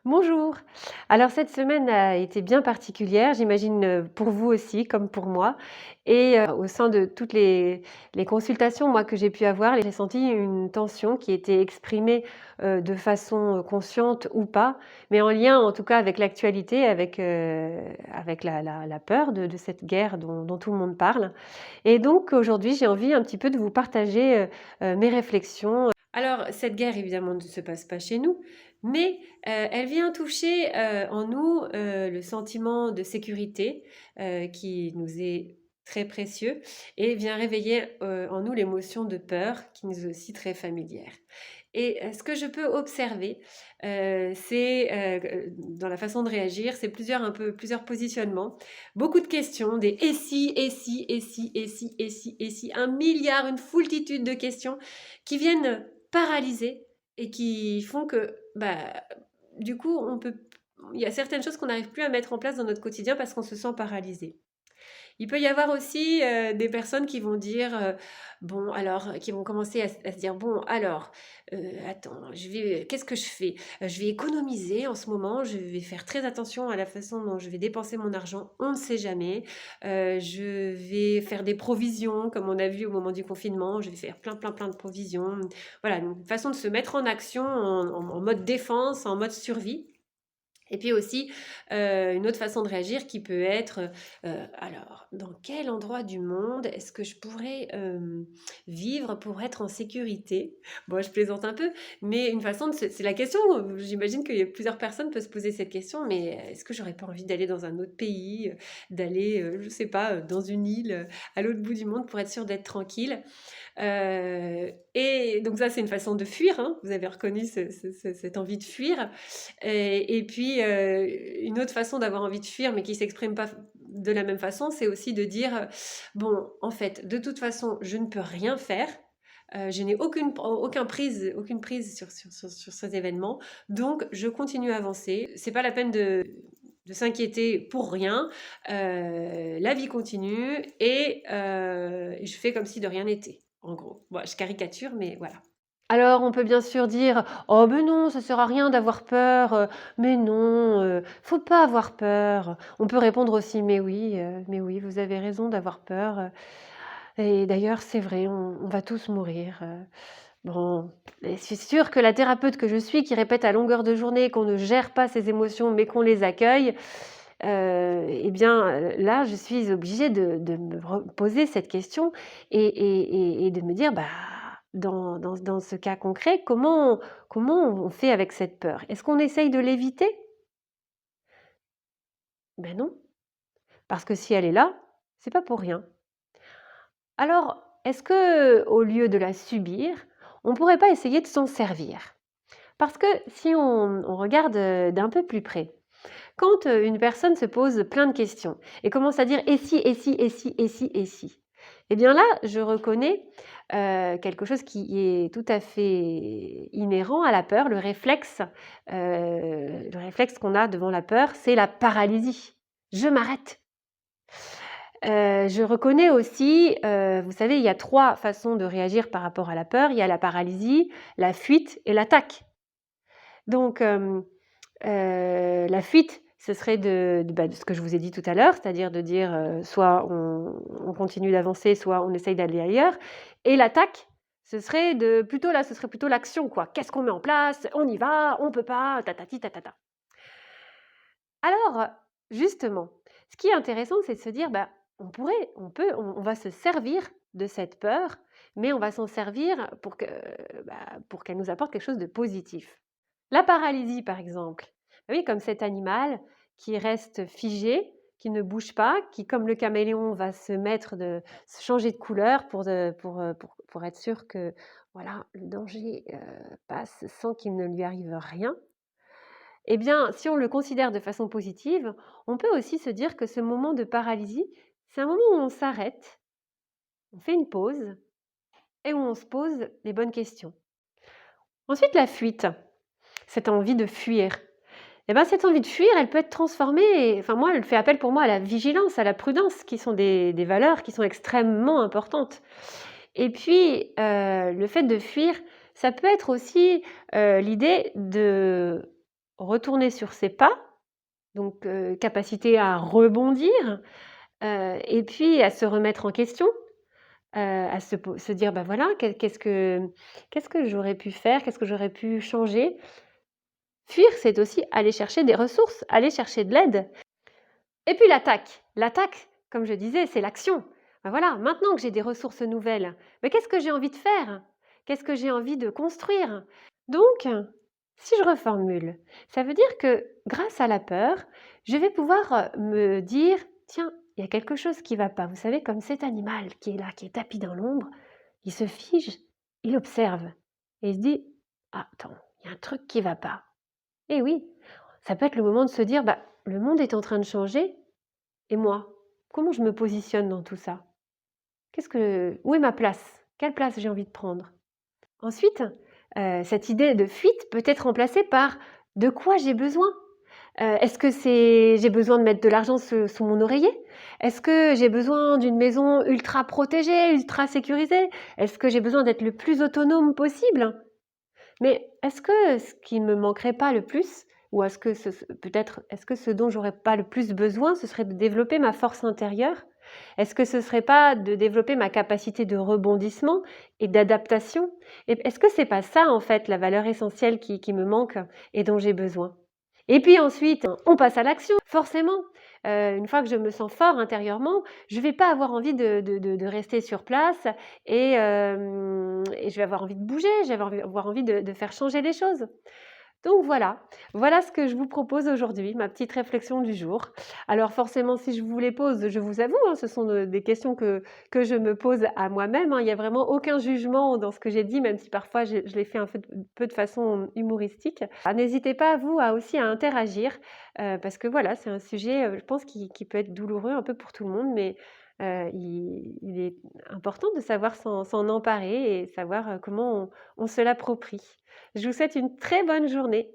Bonjour. Alors cette semaine a été bien particulière, j'imagine, pour vous aussi comme pour moi et au sein de toutes les consultations, moi, que j'ai pu avoir, j'ai senti une tension qui était exprimée, de façon, consciente ou pas, mais en lien en tout cas avec l'actualité, avec la peur de cette guerre dont tout le monde parle et donc aujourd'hui, j'ai envie un petit peu de vous partager, mes réflexions. Alors cette guerre évidemment ne se passe pas chez nous, mais elle vient toucher, en nous, le sentiment de sécurité, qui nous est très précieux et vient réveiller, en nous l'émotion de peur qui nous est aussi très familière et ce que je peux observer, c'est, dans la façon de réagir, c'est plusieurs positionnements, beaucoup de questions, des «et si, et si, et si, et si, et si, et si», 1 milliard, une foultitude de questions qui viennent paralyser et qui font que, bah, du coup, il y a certaines choses qu'on n'arrive plus à mettre en place dans notre quotidien parce qu'on se sent paralysé. Il peut y avoir aussi, des personnes qui vont dire, bon alors qui vont commencer à se dire: «Bon alors, attends, qu'est-ce que je fais? Je vais économiser en ce moment, je vais faire très attention à la façon dont je vais dépenser mon argent, on ne sait jamais. Je vais faire des provisions comme on a vu au moment du confinement, je vais faire plein, plein, plein de provisions». Voilà, une façon de se mettre en action en mode défense, en mode survie. Et puis aussi, une autre façon de réagir qui peut être, alors dans quel endroit du monde est-ce que je pourrais, vivre pour être en sécurité? Bon, je plaisante un peu, mais une façon de se c'est la question, j'imagine qu'il y a plusieurs personnes peuvent se poser cette question, mais est-ce que j'aurais pas envie d'aller dans un autre pays, d'aller, je sais pas, dans une île, à l'autre bout du monde pour être sûr d'être tranquille? Et donc ça, c'est une façon de fuir, hein. Vous avez reconnu cette envie de fuir et puis, une autre façon d'avoir envie de fuir, mais qui s'exprime pas de la même façon, c'est aussi de dire, «Bon, en fait, de toute façon, je ne peux rien faire, je n'ai aucune prise sur ces événements, donc je continue à avancer. C'est pas la peine de s'inquiéter pour rien, la vie continue et je fais comme si de rien n'était», en gros. Bon, je caricature, mais voilà. Alors on peut bien sûr dire: «Oh mais non, ça sert à rien d'avoir peur, mais non, faut pas avoir peur». On peut répondre aussi: mais oui, vous avez raison d'avoir peur, et d'ailleurs c'est vrai, on va tous mourir». Bon, et c'est sûr que la thérapeute que je suis, qui répète à longueur de journée qu'on ne gère pas ses émotions, mais qu'on les accueille, et bien, là, je suis obligée de me poser cette question et de me dire: «Bah, dans ce cas concret, comment on fait avec cette peur? Est-ce qu'on essaye de l'éviter? Ben non, parce que si elle est là, c'est pas pour rien. Alors, est-ce que, au lieu de la subir, on pourrait pas essayer de s'en servir?» Parce que si on regarde, d'un peu plus près, quand, une personne se pose plein de questions et commence à dire: «Et si, et si, et si, et si, et si?» Eh bien là, je reconnais, quelque chose qui est tout à fait inhérent à la peur, le réflexe qu'on a devant la peur, c'est la paralysie. Je m'arrête. Je reconnais aussi, vous savez, il y a 3 façons de réagir par rapport à la peur. Il y a la paralysie, la fuite et l'attaque. Donc, la fuite, ce serait de ce que je vous ai dit tout à l'heure, c'est-à-dire de dire, soit on continue d'avancer, soit on essaye d'aller ailleurs et l'attaque, ce serait plutôt l'action quoi. Qu'est-ce qu'on met en place? On y va, on peut pas, tatati tatata. Alors, justement, ce qui est intéressant, c'est de se dire, bah, on va se servir de cette peur, mais on va s'en servir pour qu'elle nous apporte quelque chose de positif. La paralysie, par exemple. Oui, comme cet animal qui reste figé, qui ne bouge pas, qui, comme le caméléon, va se changer de couleur pour être sûr que voilà, le danger passe sans qu'il ne lui arrive rien. Eh bien, si on le considère de façon positive, on peut aussi se dire que ce moment de paralysie, c'est un moment où on s'arrête, on fait une pause et où on se pose les bonnes questions. Ensuite, la fuite, cette envie de fuir. Eh ben, cette envie de fuir, elle peut être transformée, enfin moi, elle fait appel pour moi à la vigilance, à la prudence, qui sont des valeurs qui sont extrêmement importantes. Et puis, le fait de fuir, ça peut être aussi, l'idée de retourner sur ses pas, donc capacité à rebondir, et puis à se remettre en question, à se dire: «Bah, voilà, qu'est-ce que j'aurais pu faire? Qu'est-ce que j'aurais pu changer?» Fuir, c'est aussi aller chercher des ressources, aller chercher de l'aide. Et puis l'attaque. L'attaque, comme je disais, c'est l'action. Ben voilà, maintenant que j'ai des ressources nouvelles, mais qu'est-ce que j'ai envie de faire? Qu'est-ce que j'ai envie de construire? Donc, si je reformule, ça veut dire que grâce à la peur, je vais pouvoir me dire, tiens, il y a quelque chose qui ne va pas. Vous savez, comme cet animal qui est là, qui est tapis dans l'ombre, il se fige, il observe et il se dit, ah, attends, il y a un truc qui ne va pas. Et oui, ça peut être le moment de se dire, bah, le monde est en train de changer, et moi, comment je me positionne dans tout ça? Où est ma place? Quelle place j'ai envie de prendre? Ensuite, cette idée de fuite peut être remplacée par: de quoi j'ai besoin? Est-ce que j'ai besoin de mettre de l'argent sous mon oreiller? Est-ce que j'ai besoin d'une maison ultra protégée, ultra sécurisée? Est-ce que j'ai besoin d'être le plus autonome possible? Mais est-ce que ce qui me manquerait pas le plus, ou est-ce que ce dont j'aurais pas le plus besoin, ce serait de développer ma force intérieure? Est-ce que ce serait pas de développer ma capacité de rebondissement et d'adaptation? Et est-ce que c'est pas ça, en fait, la valeur essentielle qui me manque et dont j'ai besoin? Et puis ensuite, on passe à l'action. Forcément, une fois que je me sens fort intérieurement, je ne vais pas avoir envie de rester sur place, et je vais avoir envie de bouger, je vais avoir envie de faire changer les choses. Donc voilà ce que je vous propose aujourd'hui, ma petite réflexion du jour. Alors forcément, si je vous les pose, je vous avoue, hein, ce sont des questions que je me pose à moi-même, hein. Il n'y a vraiment aucun jugement dans ce que j'ai dit, même si parfois je l'ai fait un peu de façon humoristique. Ah, n'hésitez pas, vous, aussi à interagir, parce que voilà, c'est un sujet, je pense, qui peut être douloureux un peu pour tout le monde, mais il est important de savoir s'en emparer et savoir comment on se l'approprie. Je vous souhaite une très bonne journée.